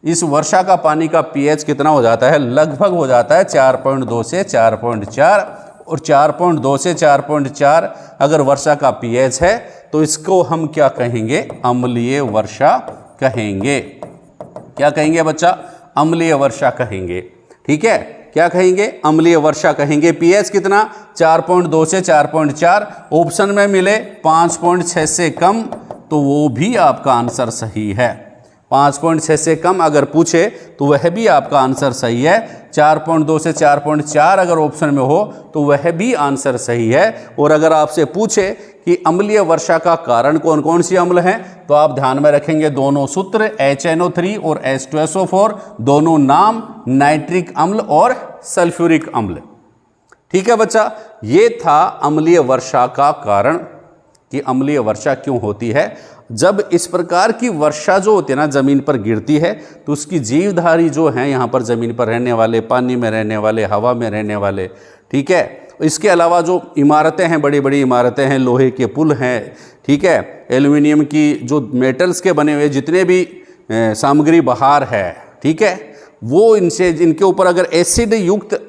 इस वर्षा का पानी का pH कितना हो जाता है, लगभग हो जाता है 4.2 से 4.4, और 4.2 से 4.4 अगर वर्षा का pH है तो इसको हम क्या कहेंगे, अम्लीय वर्षा कहेंगे। क्या कहेंगे बच्चा, अम्लीय वर्षा कहेंगे। ठीक है, क्या कहेंगे, अम्लीय वर्षा कहेंगे। pH कितना, 4.2 से 4.4, ऑप्शन में मिले 5.6 से कम, तो वो भी आपका आंसर सही है। 5.6 से कम अगर पूछे तो वह भी आपका आंसर सही है। 4.2 से 4.4 अगर ऑप्शन में हो तो वह भी आंसर सही है। और अगर आपसे पूछे कि अम्लीय वर्षा का कारण कौन कौन सी अम्ल हैं, तो आप ध्यान में रखेंगे दोनों सूत्र, HNO3 और H2SO4, दोनों नाम नाइट्रिक अम्ल और सल्फ्यूरिक अम्ल। ठीक है बच्चा, ये था अम्लीय वर्षा का कारण कि अम्लीय वर्षा क्यों होती है। जब इस प्रकार की वर्षा जो होती है ना, ज़मीन पर गिरती है, तो उसकी जीवधारी जो हैं यहाँ पर ज़मीन पर रहने वाले, पानी में रहने वाले, हवा में रहने वाले, ठीक है, इसके अलावा जो इमारतें हैं, बड़ी बड़ी इमारतें हैं, लोहे के पुल हैं, ठीक है, एल्युमिनियम की जो मेटल्स के बने हुए जितने भी सामग्री बाहर है, ठीक है, वो इनके ऊपर अगर एसिड युक्त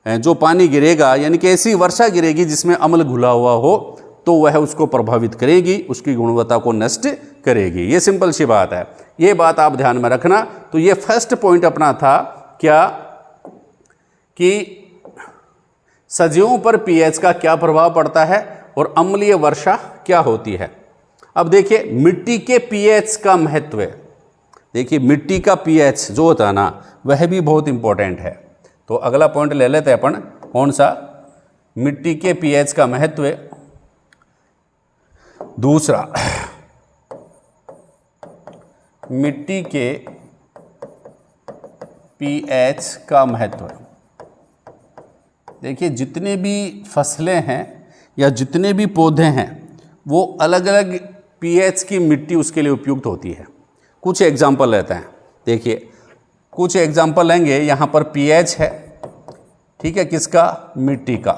जो पानी गिरेगा, यानी कि ऐसी वर्षा गिरेगी जिसमें अम्ल घुला हुआ हो, तो वह उसको प्रभावित करेगी, उसकी गुणवत्ता को नष्ट करेगी। ये सिंपल सी बात है, ये बात आप ध्यान में रखना। तो ये फर्स्ट पॉइंट अपना था क्या, कि सजीवों पर pH का क्या प्रभाव पड़ता है और अम्लीय वर्षा क्या होती है। अब देखिए मिट्टी के pH का महत्व है। देखिए मिट्टी का pH जो होता है ना, वह भी बहुत इंपॉर्टेंट है। तो अगला पॉइंट ले लेते हैं अपन, कौन सा, मिट्टी के pH का महत्व। दूसरा, मिट्टी के pH का महत्व। देखिए जितने भी फसलें हैं या जितने भी पौधे हैं, वो अलग अलग pH की मिट्टी उसके लिए उपयुक्त होती है। कुछ एग्जाम्पल लेते हैं, देखिए कुछ एग्जाम्पल लेंगे। यहाँ पर pH है, ठीक है, किसका, मिट्टी का।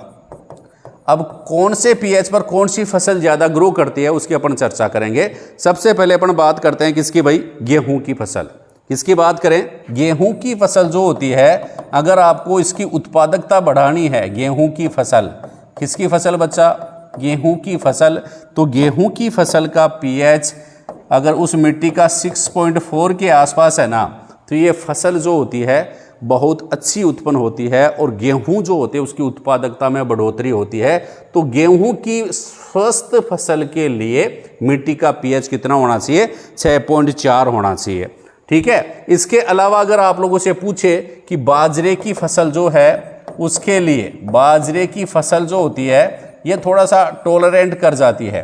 अब कौन से पीएच पर कौन सी फसल ज़्यादा ग्रो करती है उसकी अपन चर्चा करेंगे। सबसे पहले अपन बात करते हैं किसकी भाई, गेहूं की फसल। किसकी बात करें, गेहूं की फसल जो होती है, अगर आपको इसकी उत्पादकता बढ़ानी है, गेहूं की फसल, किसकी फसल बच्चा, गेहूं की फसल, तो गेहूं की फसल का पीएच अगर उस मिट्टी का 6.4 के आसपास है ना, तो ये फसल जो होती है बहुत अच्छी उत्पन्न होती है और गेहूं जो होते हैं उसकी उत्पादकता में बढ़ोतरी होती है। तो गेहूं की स्वस्थ फसल के लिए मिट्टी का पीएच कितना होना चाहिए, 6.4 होना चाहिए। ठीक है। इसके अलावा अगर आप लोगों से पूछे कि बाजरे की फसल जो है उसके लिए, बाजरे की फसल जो होती है ये थोड़ा सा टॉलरेंट कर जाती है।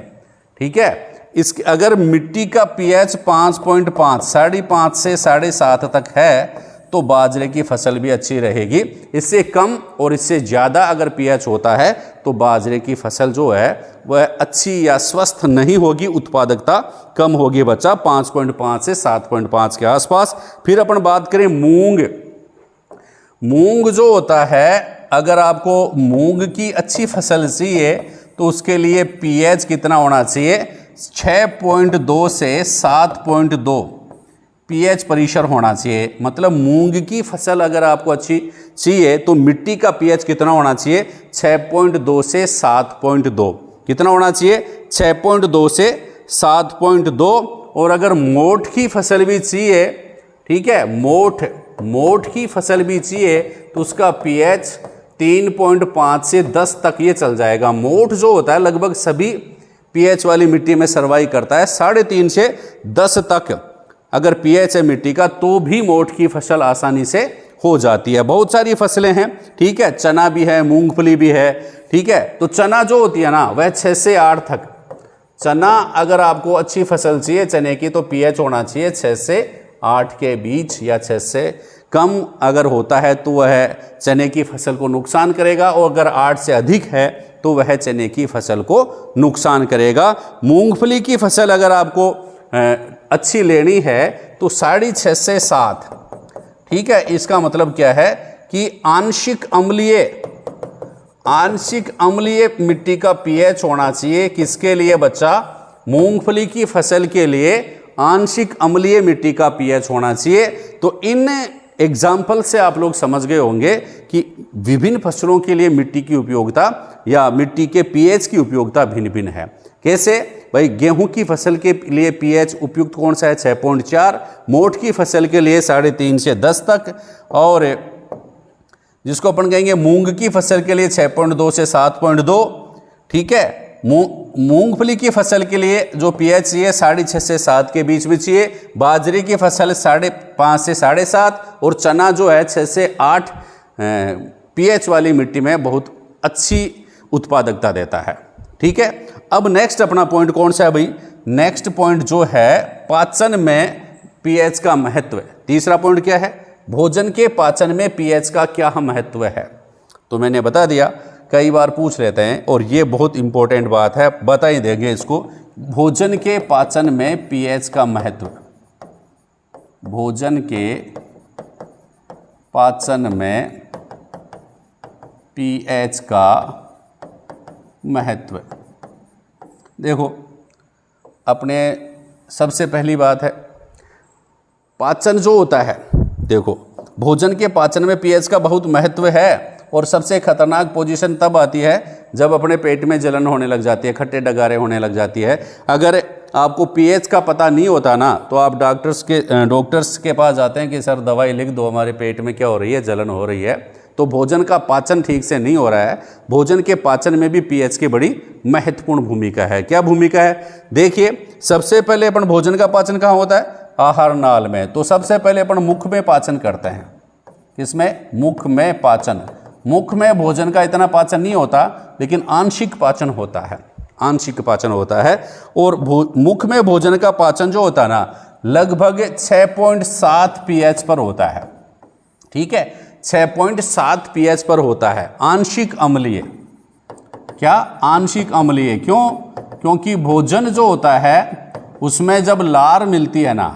ठीक है। इसके अगर मिट्टी का पीएच 5.5 5.5 से 7.5 तक है तो बाजरे की फसल भी अच्छी रहेगी। इससे कम और इससे ज़्यादा अगर पीएच होता है तो बाजरे की फसल जो है वह अच्छी या स्वस्थ नहीं होगी, उत्पादकता कम होगी बच्चा, 5.5 से 7.5 के आसपास। फिर अपन बात करें मूंग। मूंग जो होता है, अगर आपको मूंग की अच्छी फसल चाहिए तो उसके लिए पीएच कितना होना चाहिए, 6.2 से 7.2 पीएच परिसर होना चाहिए। मतलब मूंग की फसल अगर आपको अच्छी चाहिए तो मिट्टी का पीएच कितना होना चाहिए, 6.2 से 7.2। कितना होना चाहिए, 6.2 से 7.2। और अगर मोठ की फसल भी चाहिए, ठीक है, मोठ की फसल भी चाहिए तो उसका पीएच 3.5 से 10 तक ये चल जाएगा। मोठ जो होता है लगभग सभी पीएच वाली मिट्टी में सर्वाइव करता है, 3.5 से 10 तक अगर पीएच है मिट्टी का तो भी मोठ की फसल आसानी से हो जाती है। बहुत सारी फसलें हैं, ठीक है, चना भी है, मूंगफली भी है। ठीक है। तो चना जो होती है ना वह 6 से 8 तक, चना अगर आपको अच्छी फसल चाहिए चने की तो पीएच होना चाहिए 6 से 8 के बीच, या 6 से कम अगर होता है तो वह चने की फसल को नुकसान करेगा, और अगर 8 से अधिक है तो वह चने की फसल को नुकसान करेगा। मूंगफली की फसल अगर आपको अच्छी लेनी है तो 6.5 से 7। ठीक है। इसका मतलब क्या है कि आंशिक अम्लीय मिट्टी का पीएच होना चाहिए। किसके लिए बच्चा, मूंगफली की फसल के लिए आंशिक अम्लीय मिट्टी का पीएच होना चाहिए। तो इन एग्जाम्पल से आप लोग समझ गए होंगे कि विभिन्न फसलों के लिए मिट्टी की उपयोगिता या मिट्टी के पीएच की उपयोगिता भिन्न भिन्न है। कैसे भाई, गेहूं की फसल के लिए पीएच उपयुक्त कौन सा है, 6.4, मोठ की फसल के लिए 3.5 से 10 तक, और जिसको अपन कहेंगे मूंग की फसल के लिए 6.2 से 7.2। ठीक है। मूंगफली की फसल के लिए जो पीएच चाहिए 6.5 से 7 के बीच में चाहिए। बाजरे की फसल 5.5 से 7.5, और चना जो है 6 से 8 पीएच वाली मिट्टी में बहुत अच्छी उत्पादकता देता है। ठीक है। अब नेक्स्ट अपना पॉइंट कौन सा है भाई, नेक्स्ट पॉइंट जो है पाचन में पीएच का महत्व। तीसरा पॉइंट क्या है, भोजन के पाचन में पीएच का क्या महत्व है। तो मैंने बता दिया, कई बार पूछ लेते हैं और ये बहुत इंपॉर्टेंट बात है, बता ही देंगे इसको। भोजन के पाचन में पीएच का महत्व, भोजन के पाचन में पीएच का महत्व। देखो, अपने सबसे पहली बात है पाचन जो होता है, देखो भोजन के पाचन में पीएच का बहुत महत्व है। और सबसे खतरनाक पोजीशन तब आती है जब अपने पेट में जलन होने लग जाती है, खट्टे डगारे होने लग जाती है। अगर आपको पीएच का पता नहीं होता ना तो आप डॉक्टर्स के पास जाते हैं कि सर दवाई लिख दो, हमारे पेट में क्या हो रही है, जलन हो रही है। तो भोजन का पाचन ठीक से नहीं हो रहा है। भोजन के पाचन में भी पीएच की बड़ी महत्वपूर्ण भूमिका है। क्या भूमिका है, देखिए सबसे पहले अपन भोजन का पाचन कहाँ होता है, आहार नाल में। तो सबसे पहले अपन मुख में पाचन करते हैं। किसमें, मुख में पाचन। मुख में भोजन का इतना पाचन नहीं होता, लेकिन आंशिक पाचन होता है, आंशिक पाचन होता है। और मुख में भोजन का पाचन जो होता है ना लगभग 6.7 पीएच पर होता है। ठीक है, 6.7 पीएच पर होता है। आंशिक अम्लीय, क्या आंशिक अम्लीय, क्यों, क्योंकि भोजन जो होता है उसमें जब लार मिलती है ना,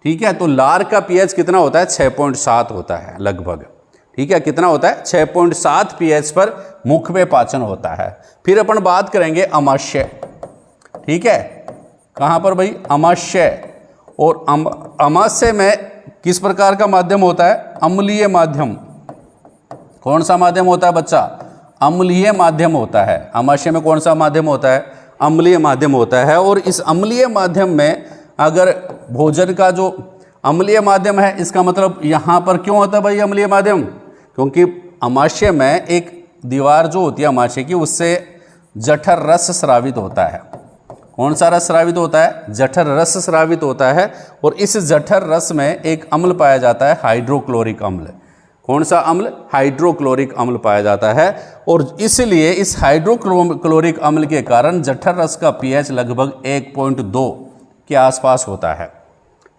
ठीक है, तो लार का पीएच कितना होता है, 6.7 होता है लगभग। ठीक है, कितना होता है 6.7 pH पर मुख में पाचन होता है। फिर अपन बात करेंगे अमाशय। ठीक है, कहाँ पर भाई, अमाशय। और अमाशय में किस प्रकार का माध्यम होता है, अम्लीय माध्यम। कौन सा माध्यम होता है बच्चा, अम्लीय माध्यम होता है। अमाशय में कौन सा माध्यम होता है, अम्लीय माध्यम होता है। और इस अम्लीय माध्यम में अगर भोजन का जो अम्लीय माध्यम है, इसका मतलब यहाँ पर क्यों होता है भाई अम्लीय माध्यम, क्योंकि अमाशय में एक दीवार जो होती है अमाशय की, उससे जठर रस स्रावित होता है। कौन सा रस स्रावित होता है, जठर रस स्रावित होता है। और इस जठर रस में एक अम्ल पाया जाता है, हाइड्रोक्लोरिक अम्ल। कौन सा अम्ल, हाइड्रोक्लोरिक अम्ल पाया जाता है। और इसलिए इस हाइड्रोक्लोरिक अम्ल के कारण जठर रस का pH लगभग 1.2 के आसपास होता है।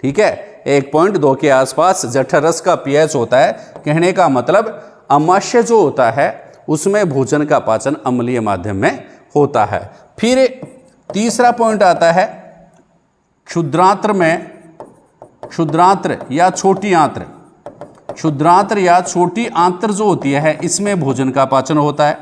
ठीक है, 1.2 के आसपास जठर रस का pH होता है। कहने का मतलब अमाशय जो होता है उसमें भोजन का पाचन अम्लीय माध्यम में होता है। फिर तीसरा पॉइंट आता है क्षुद्रांत्र में, क्षुद्रांत्र या छोटी आंत्र। क्षुद्रांत्र या छोटी आंत्र जो होती है इसमें भोजन का पाचन होता है,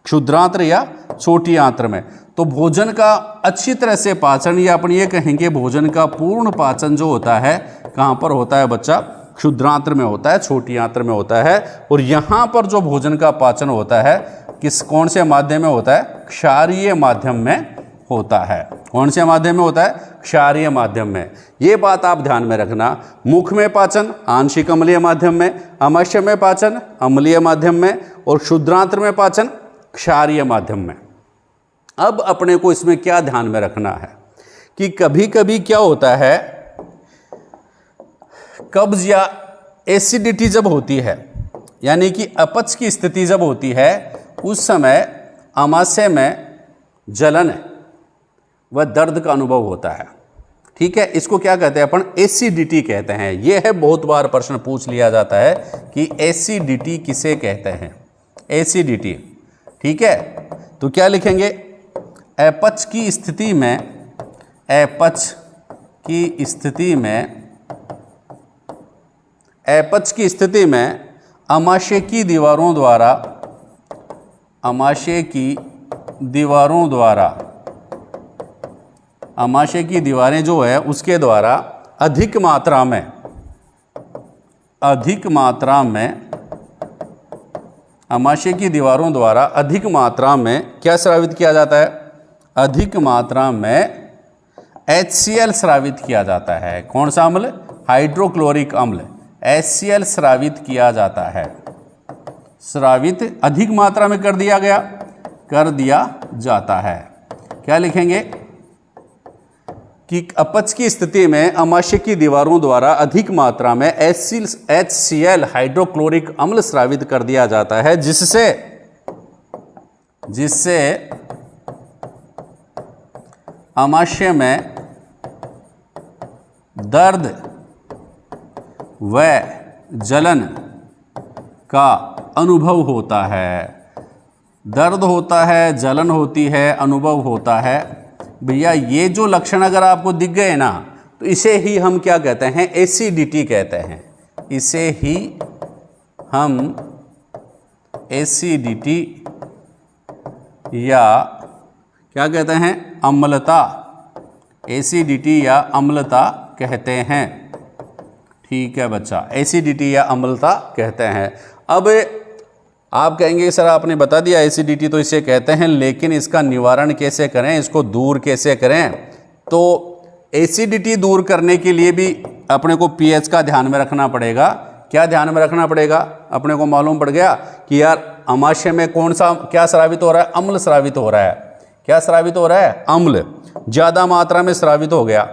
क्षुद्रांत्र या छोटी आंत्र में। तो भोजन का अच्छी तरह से पाचन, या अपन ये कहेंगे भोजन का पूर्ण पाचन जो होता है कहाँ पर होता है बच्चा, क्षुद्रांत्र में होता है, छोटी आंत्र में होता है। और यहाँ पर जो भोजन का पाचन होता है कौन से माध्यम में होता है, क्षारीय माध्यम में होता है। कौन से माध्यम में होता है, क्षारीय माध्यम में। ये बात आप ध्यान में रखना। मुख में पाचन आंशिक अम्लीय माध्यम में, अमाशय में पाचन अम्लीय माध्यम में, और क्षुद्रांत्र में पाचन क्षारीय माध्यम में। अब अपने को इसमें क्या ध्यान में रखना है कि कभी कभी क्या होता है, कब्ज या एसिडिटी जब होती है, यानी कि अपच की स्थिति जब होती है, उस समय अमाशय में जलन व दर्द का अनुभव होता है। ठीक है, इसको क्या कहते हैं अपन, एसिडिटी कहते हैं। यह है, बहुत बार प्रश्न पूछ लिया जाता है कि एसिडिटी किसे कहते हैं, एसिडिटी। ठीक है, तो क्या लिखेंगे, अपच की स्थिति में, अपच की स्थिति में, अपच की स्थिति में अमाशय की दीवारों द्वारा, अमाशय की दीवारों द्वारा, अमाशय की दीवारें जो है उसके द्वारा अधिक मात्रा में, अधिक मात्रा में, अमाशय की दीवारों द्वारा अधिक मात्रा में क्या स्रावित किया जाता है, अधिक मात्रा में HCl स्रावित किया जाता है। कौन सा अम्ल, हाइड्रोक्लोरिक अम्ल, HCl स्रावित किया जाता है। स्रावित अधिक मात्रा में कर दिया जाता है। क्या लिखेंगे कि अपच की स्थिति में अमाशय की दीवारों द्वारा अधिक मात्रा में HCl हाइड्रोक्लोरिक अम्ल स्रावित कर दिया जाता है, जिससे अमाशय में दर्द व जलन का अनुभव होता है। दर्द होता है, जलन होती है, अनुभव होता है। भैया ये जो लक्षण अगर आपको दिख गए ना, तो इसे ही हम क्या कहते हैं, एसिडिटी कहते हैं। इसे ही हम एसिडिटी या क्या कहते हैं, अम्लता, एसिडिटी या अम्लता कहते हैं। ठीक है बच्चा, एसिडिटी या अम्लता कहते हैं। अब आप कहेंगे सर आपने बता दिया एसिडिटी तो इसे कहते हैं, लेकिन इसका निवारण कैसे करें, इसको दूर कैसे करें। तो एसिडिटी दूर करने के लिए भी अपने को pH का ध्यान में रखना पड़ेगा। क्या ध्यान में रखना पड़ेगा, अपने को मालूम पड़ गया कि यार अमाशय में कौन सा क्या स्रावित हो रहा है, अम्ल स्रावित हो रहा है। क्या स्रावित हो रहा है, अम्ल ज़्यादा मात्रा में स्रावित हो गया।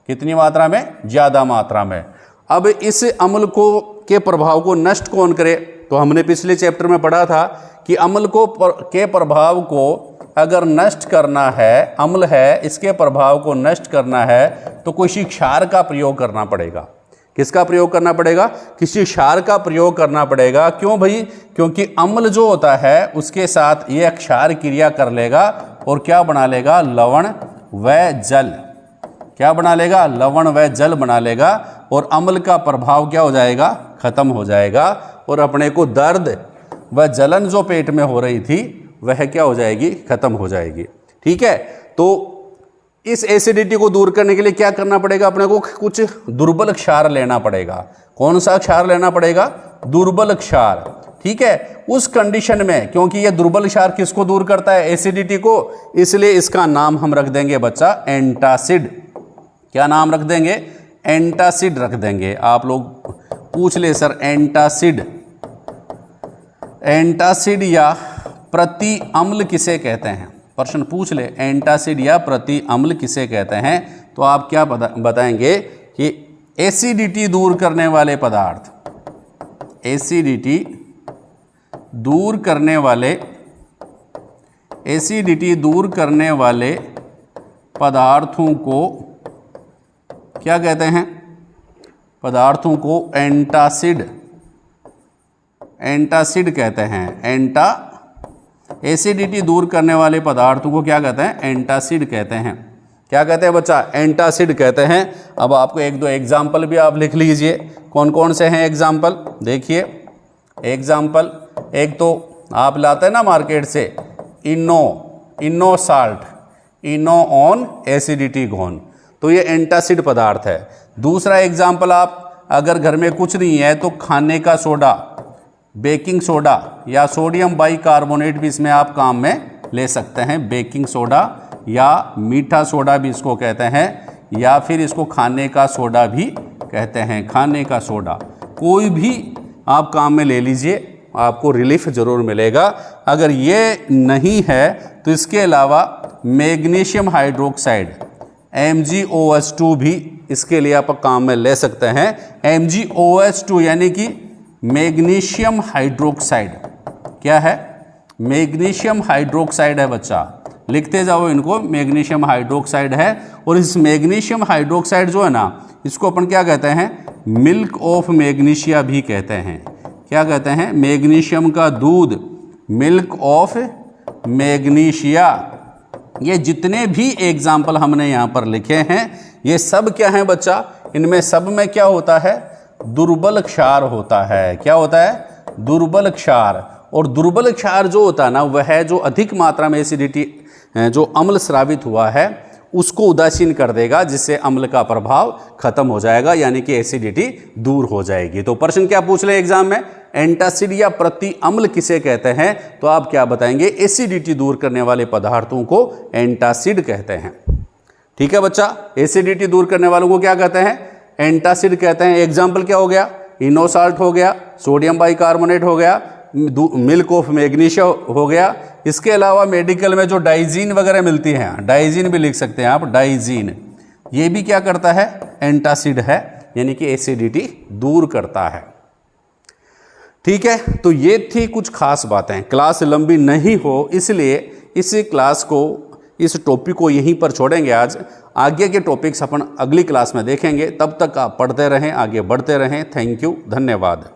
कितनी मात्रा में, ज़्यादा मात्रा में। अब इस अम्ल को के प्रभाव को नष्ट कौन करे, तो हमने पिछले चैप्टर में पढ़ा था कि अम्ल के प्रभाव को अगर नष्ट करना है, अम्ल है इसके प्रभाव को नष्ट करना है तो किसी क्षार का प्रयोग करना पड़ेगा। किसका प्रयोग करना पड़ेगा, किसी क्षार का प्रयोग करना पड़ेगा। क्यों भाई, क्योंकि अम्ल जो होता है उसके साथ ये क्षार क्रिया कर लेगा और क्या बना लेगा, लवण व जल। क्या बना लेगा, लवण व जल बना लेगा और अम्ल का प्रभाव क्या हो जाएगा, खत्म हो जाएगा। और अपने को दर्द व जलन जो पेट में हो रही थी वह क्या हो जाएगी, खत्म हो जाएगी। ठीक है, तो इस एसिडिटी को दूर करने के लिए क्या करना पड़ेगा, अपने को कुछ दुर्बल क्षार लेना पड़ेगा। कौन सा क्षार लेना पड़ेगा, दुर्बल क्षार। ठीक है, उस कंडीशन में क्योंकि ये दुर्बल क्षार किसको दूर करता है, एसिडिटी को, इसलिए इसका नाम हम रख देंगे बच्चा एंटासिड। क्या नाम रख देंगे, एंटासिड रख देंगे। आप लोग पूछ ले सर एंटासिड, एंटासिड या प्रति अम्ल किसे कहते हैं, प्रश्न पूछ ले एंटासिड या प्रति अम्ल किसे कहते हैं, तो आप क्या बताएंगे कि एसिडिटी दूर करने वाले पदार्थ, एसिडिटी दूर करने वाले, एसिडिटी दूर करने वाले पदार्थों को क्या कहते हैं, पदार्थों को एंटासिड, एंटासिड कहते हैं। एसिडिटी दूर करने वाले पदार्थों को क्या कहते हैं, एंटासिड कहते हैं। क्या कहते हैं बच्चा, एंटासिड कहते हैं। अब आपको एक दो एग्जाम्पल भी आप लिख लीजिए, कौन कौन से हैं एग्जाम्पल, देखिए एग्जाम्पल। एक तो आप लाते हैं ना मार्केट से इनो साल्ट, इनो ऑन एसिडिटी गोन, तो ये एंटासिड पदार्थ है। दूसरा एग्जाम्पल, आप अगर घर में कुछ नहीं है तो खाने का सोडा, बेकिंग सोडा या सोडियम बाइकार्बोनेट भी इसमें आप काम में ले सकते हैं। बेकिंग सोडा या मीठा सोडा भी इसको कहते हैं, या फिर इसको खाने का सोडा भी कहते हैं, खाने का सोडा। कोई भी आप काम में ले लीजिए, आपको रिलीफ ज़रूर मिलेगा। अगर ये नहीं है तो इसके अलावा मैग्नीशियम हाइड्रोक्साइड MgOH2 भी इसके लिए आप काम में ले सकते हैं। MgOH2 यानी कि मैग्नीशियम हाइड्रोक्साइड, क्या है, मैग्नीशियम हाइड्रोक्साइड है बच्चा, लिखते जाओ इनको, मैग्नीशियम हाइड्रोक्साइड है। और इस मैग्नीशियम हाइड्रोक्साइड जो है ना, इसको अपन क्या कहते हैं, मिल्क ऑफ मैग्नीशिया भी कहते हैं। क्या कहते हैं, मैग्नीशियम का दूध, मिल्क ऑफ मैग्नीशिया। ये जितने भी एग्जाम्पल हमने यहाँ पर लिखे हैं ये सब क्या है बच्चा, इनमें सब में क्या होता है, दुर्बल क्षार होता है। क्या होता है, दुर्बल क्षार। और दुर्बल क्षार जो होता है ना, वह जो अधिक मात्रा में एसिडिटी जो अम्ल स्रावित हुआ है उसको उदासीन कर देगा, जिससे अम्ल का प्रभाव खत्म हो जाएगा, यानी कि एसिडिटी दूर हो जाएगी। तो प्रश्न क्या पूछ रहे एग्जाम में, एंटासिड या प्रति अम्ल किसे कहते हैं, तो आप क्या बताएंगे, एसिडिटी दूर करने वाले पदार्थों को एंटासिड कहते हैं। ठीक है बच्चा, एसिडिटी दूर करने वालों को क्या कहते हैं, एंटासिड कहते हैं। एग्जाम्पल क्या हो गया, इनोसाल्ट हो गया, सोडियम बाइकार्बोनेट हो गया, मिल्क ऑफ मैग्नीशिया हो गया। इसके अलावा मेडिकल में जो डाइजीन वगैरह मिलती हैं, डाइजीन भी लिख सकते हैं आप, डाइजीन, ये भी क्या करता है, एंटासिड है, यानी कि एसिडिटी दूर करता है। ठीक है, तो ये थी कुछ खास बातें। क्लास लंबी नहीं हो इसलिए इस क्लास को, इस टॉपिक को यहीं पर छोड़ेंगे आज। आगे के टॉपिक्स अपन अगली क्लास में देखेंगे। तब तक आप पढ़ते रहें, आगे बढ़ते रहें। थैंक यू, धन्यवाद।